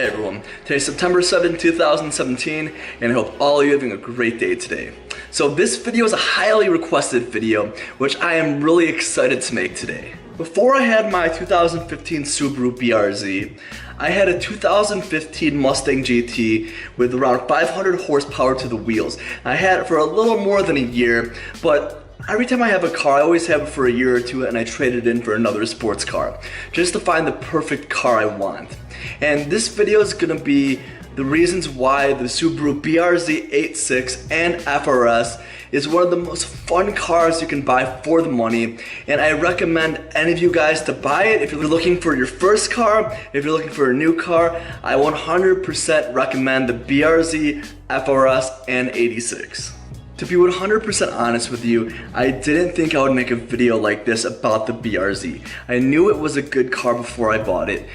Hey everyone, today's September 7th, 2017, and I hope all of you are having a great day today. So this video is a highly requested video, which I am really excited to make today. Before I had my 2015 Subaru BRZ, I had a 2015 Mustang GT with around 500 horsepower to the wheels. I had it for a little more than a year, but every time I have a car, I always have it for a year or two and I trade it in for another sports car, just to find the perfect car I want. And this video is going to be the reasons why the Subaru BRZ I and FRS is one of the most fun cars you can buy for the money, and I recommend any of you guys to buy it. If you're looking for your first car, if you're looking for a new car, I 100% recommend the BRZ, FRS, and 86. To be 100% honest with you, I didn't think I would make a video like this about the BRZ. I knew it was a good car before I bought it.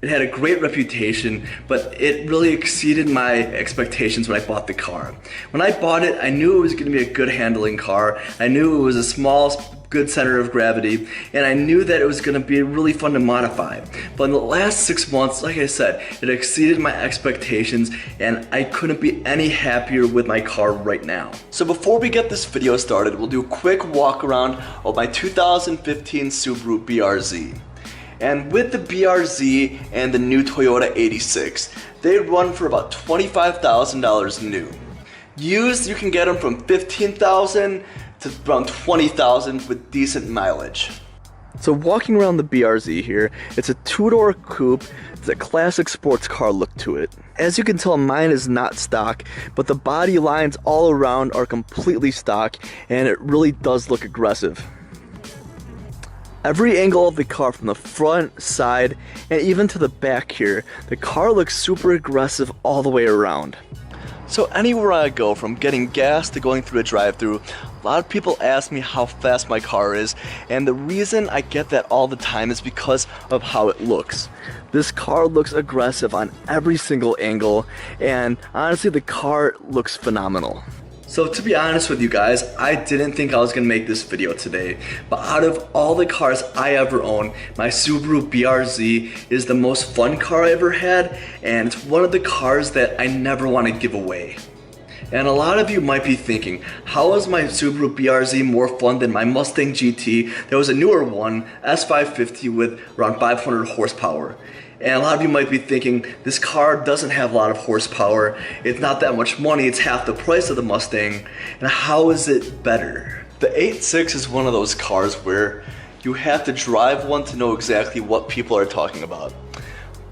It had a great reputation, but it really exceeded my expectations when I bought the car. When I bought it, I knew it was going to be a good handling car. I knew it was a small, good center of gravity, and I knew that it was going to be really fun to modify. But in the last 6 months, like I said, it exceeded my expectations, and I couldn't be any happier with my car right now. So before we get this video started, we'll do a quick walk around of my 2015 Subaru BRZ. And with the BRZ and the new Toyota 86, they run for about $25,000 new. Used, you can get them from $15,000 to around $20,000 with decent mileage. So walking around the BRZ here, it's a two-door coupe with a classic sports car look to it. As you can tell, mine is not stock, but the body lines all around are completely stock, and it really does look aggressive. Every angle of the car, from the front, side, and even to the back here, the car looks super aggressive all the way around. So anywhere I go, from getting gas to going through a drive-thru, a lot of people ask me how fast my car is, and the reason I get that all the time is because of how it looks. This car looks aggressive on every single angle, and honestly, the car looks phenomenal. So to be honest with you guys, I didn't think I was going to make this video today, but out of all the cars I ever own, my Subaru BRZ is the most fun car I ever had, and it's one of the cars that I never want to give away. And a lot of you might be thinking, how is my Subaru BRZ more fun than my Mustang GT? There was a newer one, S550, with around 500 horsepower. And a lot of you might be thinking, this car doesn't have a lot of horsepower, it's not that much money, it's half the price of the Mustang, and how is it better? The 86 is one of those cars where you have to drive one to know exactly what people are talking about.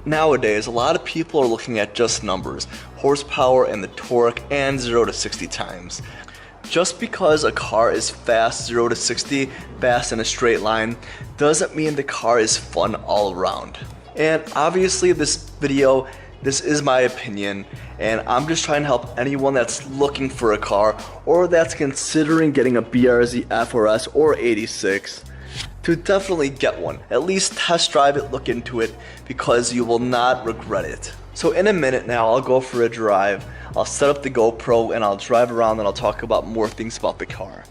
Nowadays, a lot of people are looking at just numbers, horsepower and the torque, and 0 to 60 times. Just because a car is fast, 0 to 60, fast in a straight line, doesn't mean the car is fun all around. And obviously this is my opinion, and I'm just trying to help anyone that's looking for a car or that's considering getting a BRZ FRS or 86 to definitely get one. At least test drive it, look into it, because you will not regret it. So in a minute now, I'll go for a drive, I'll set up the GoPro, and I'll drive around and I'll talk about more things about the car.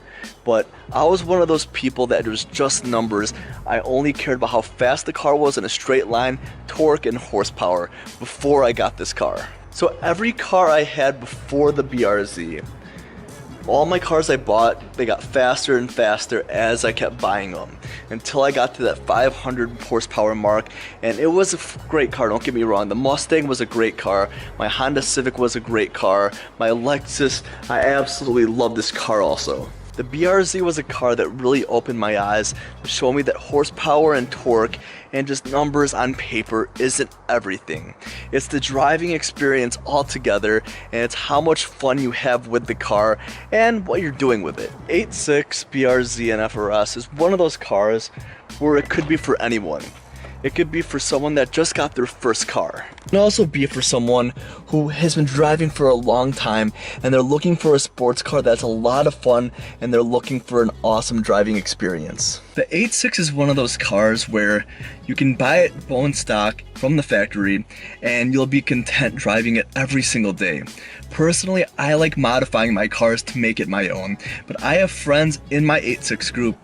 But I was one of those people that it was just numbers. I only cared about how fast the car was in a straight line, torque, and horsepower before I got this car. So every car I had before the BRZ, all my cars I bought, they got faster and faster as I kept buying them, until I got to that 500 horsepower mark, and it was a great car, don't get me wrong. The Mustang was a great car, my Honda Civic was a great car, my Lexus, I absolutely love this car also. The BRZ was a car that really opened my eyes to show me that horsepower and torque and just numbers on paper isn't everything. It's the driving experience altogether, and it's how much fun you have with the car and what you're doing with it. 86, BRZ, and FRS is one of those cars where it could be for anyone. It could be for someone that just got their first car. It can also be for someone who has been driving for a long time and they're looking for a sports car that's a lot of fun and they're looking for an awesome driving experience. The 86 is one of those cars where you can buy it bone stock from the factory and you'll be content driving it every single day. Personally, I like modifying my cars to make it my own, but I have friends in my 86 group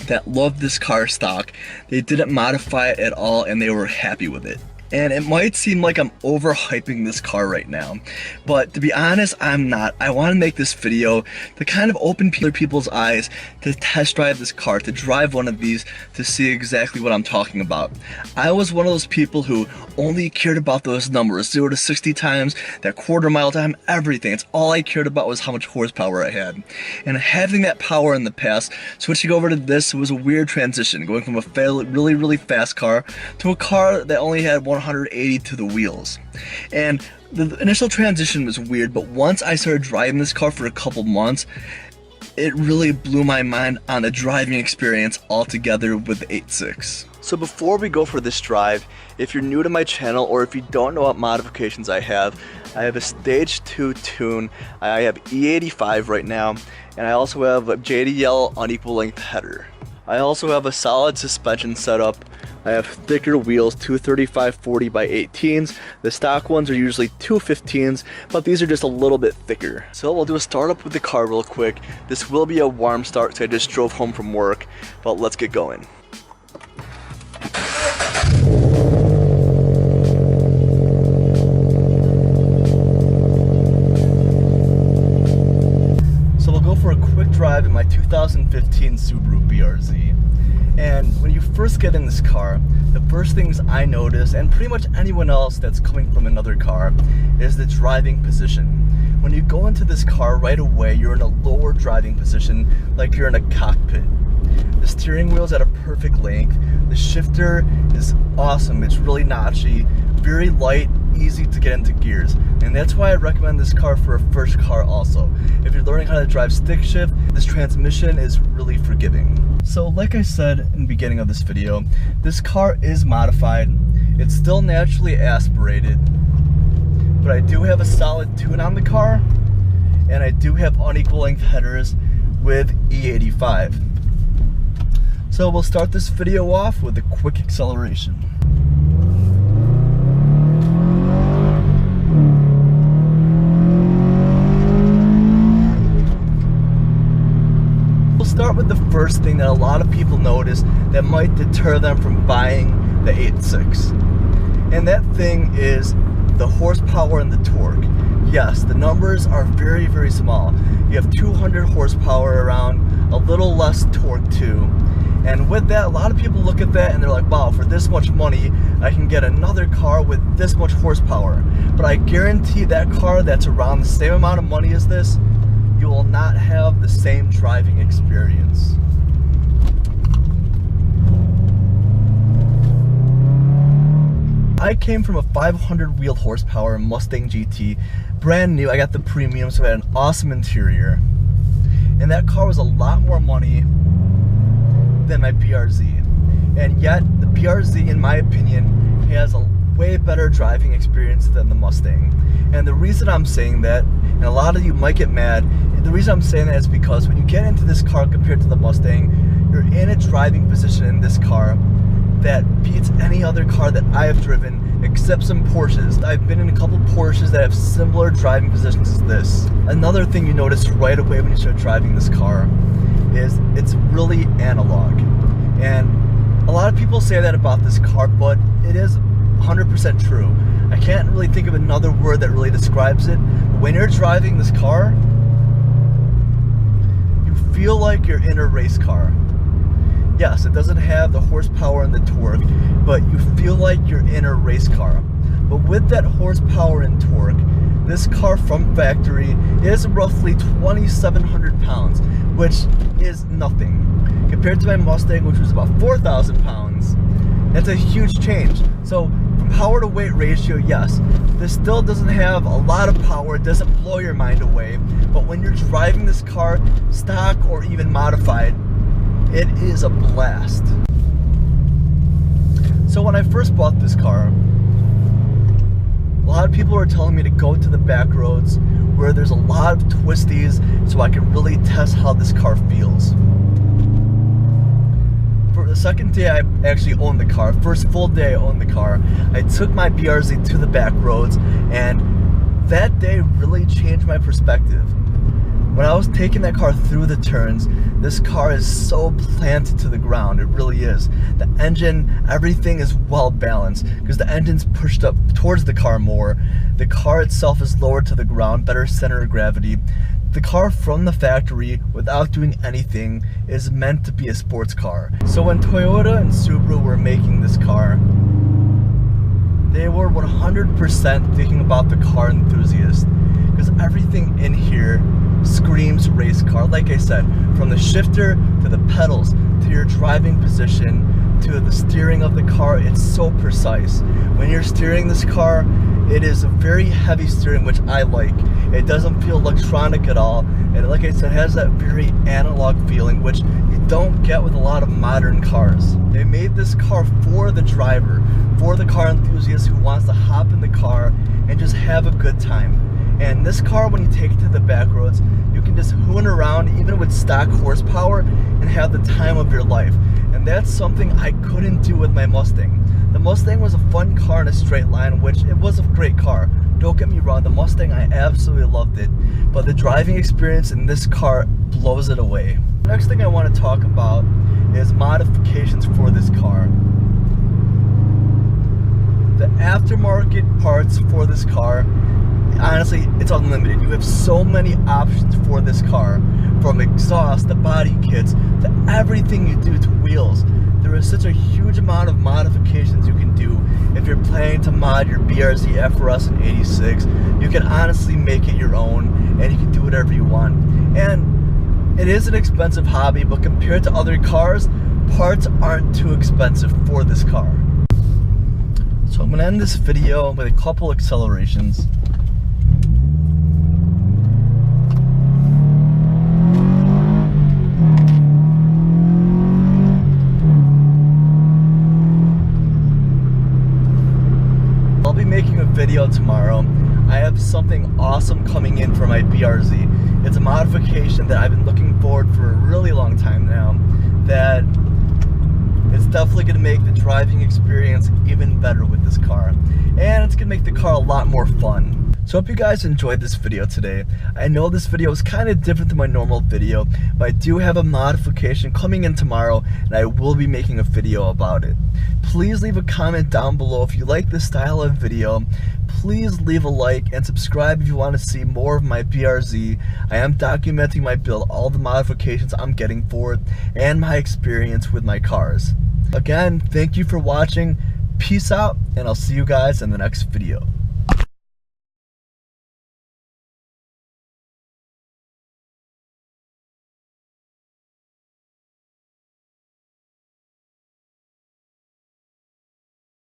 that loved this car stock. They didn't modify it at all and they were happy with it. And it might seem like I'm overhyping this car right now, but to be honest, I'm not. I want to make this video to kind of open people's eyes to test drive this car, to drive one of these, to see exactly what I'm talking about. I was one of those people who only cared about those numbers, 0 to 60 times, that quarter mile time, everything. It's all I cared about was how much horsepower I had. And having that power in the past, switching over to this was a weird transition, going from a really, really fast car to a car that only had 180 to the wheels. And the initial transition was weird, but once I started driving this car for a couple months, it really blew my mind on the driving experience altogether with the 8.6. So before we go for this drive, if you're new to my channel or if you don't know what modifications I have a Stage 2 tune, I have E85 right now, and I also have a JDL unequal length header. I also have a solid suspension setup. I have thicker wheels, 235/40 by 18s. The stock ones are usually 215s, but these are just a little bit thicker. So we'll do a startup with the car real quick. This will be a warm start, so I just drove home from work, but let's get going. So we'll go for a quick drive in my 2015 Subaru BRZ. And when you first get in this car, the first things I notice, and pretty much anyone else that's coming from another car, is the driving position. When you go into this car right away, you're in a lower driving position, like you're in a cockpit. The steering wheel's at a perfect length. The shifter is awesome. It's really notchy, very light, easy to get into gears. And that's why I recommend this car for a first car also. If you're learning how to drive stick shift, this transmission is really forgiving. So like I said in the beginning of this video, this car is modified. It's still naturally aspirated, but I do have a solid tune on the car, and I do have unequal length headers with E85. So we'll start this video off with a quick acceleration. We'll start with the first thing that a lot of people notice that might deter them from buying the 8.6. And that thing is the horsepower and the torque. Yes, the numbers are very, very small. You have 200 horsepower around, a little less torque too. And with that, a lot of people look at that and they're like, wow, for this much money, I can get another car with this much horsepower. But I guarantee that car that's around the same amount of money as this, you will not have the same driving experience. I came from a 500 wheel horsepower Mustang GT, brand new. I got the premium, so it had an awesome interior. And that car was a lot more money than my BRZ. And yet, the BRZ, in my opinion, has a way better driving experience than the Mustang. And the reason I'm saying that, and a lot of you might get mad, the reason I'm saying that is because when you get into this car compared to the Mustang, you're in a driving position in this car that beats any other car that I have driven, except some Porsches. I've been in a couple Porsches that have similar driving positions as this. Another thing you notice right away when you start driving this car is it's really analog. And a lot of people say that about this car, but it is 100% true. I can't really think of another word that really describes it. But when you're driving this car, you feel like you're in a race car. Yes, it doesn't have the horsepower and the torque, but you feel like you're in a race car. But with that horsepower and torque, this car from factory is roughly 2,700 pounds, which is nothing. Compared to my Mustang, which was about 4,000 pounds, that's a huge change. So from power to weight ratio, yes, this still doesn't have a lot of power, it doesn't blow your mind away, but when you're driving this car, stock or even modified, it is a blast. So when I first bought this car, a lot of people were telling me to go to the back roads where there's a lot of twisties so I can really test how this car feels. For the second day I actually owned the car, first full day I owned the car, I took my BRZ to the back roads, and that day really changed my perspective. when I was taking that car through the turns, this car is so planted to the ground. It really is. The engine, everything is well balanced because the engine's pushed up towards the car more. The car itself is lowered to the ground, better center of gravity. The car from the factory, without doing anything, is meant to be a sports car. So when Toyota and Subaru were making this car, they were 100% thinking about the car enthusiast, because everything in here screams race car. Like I said, from the shifter to the pedals to your driving position to the steering of the car, it's so precise. When you're steering this car, it is a very heavy steering, which I like. It doesn't feel electronic at all, and like I said, it has that very analog feeling, which you don't get with a lot of modern cars. They made this car for the driver, for the car enthusiast who wants to hop in the car and just have a good time. And this car, when you take it to the back roads, you can just hoon around even with stock horsepower and have the time of your life. And that's something I couldn't do with my Mustang. The Mustang was a fun car in a straight line, which it was a great car. Don't get me wrong, the Mustang, I absolutely loved it. But the driving experience in this car blows it away. Next thing I want to talk about is modifications for this car. The aftermarket parts for this car, honestly, it's unlimited. You have so many options for this car, from exhaust to body kits to everything you do to wheels. There is such a huge amount of modifications you can do. If you're planning to mod your BRZ FRS in '86, you can honestly make it your own, and you can do whatever you want. And it is an expensive hobby, but compared to other cars, parts aren't too expensive for this car. So I'm gonna end this video with a couple accelerations. I'll be making a video tomorrow. I have something awesome coming in for my BRZ. It's a modification that I've been looking forward for a really long time now, that it's definitely going to make the driving experience even better with this car. And it's going to make the car a lot more fun. So I hope you guys enjoyed this video today. I know this video is kind of different than my normal video, but I do have a modification coming in tomorrow, and I will be making a video about it. Please leave a comment down below if you like this style of video. Please leave a like and subscribe if you want to see more of my BRZ. I am documenting my build, all the modifications I'm getting for it, and my experience with my cars. Again, thank you for watching. Peace out, and I'll see you guys in the next video.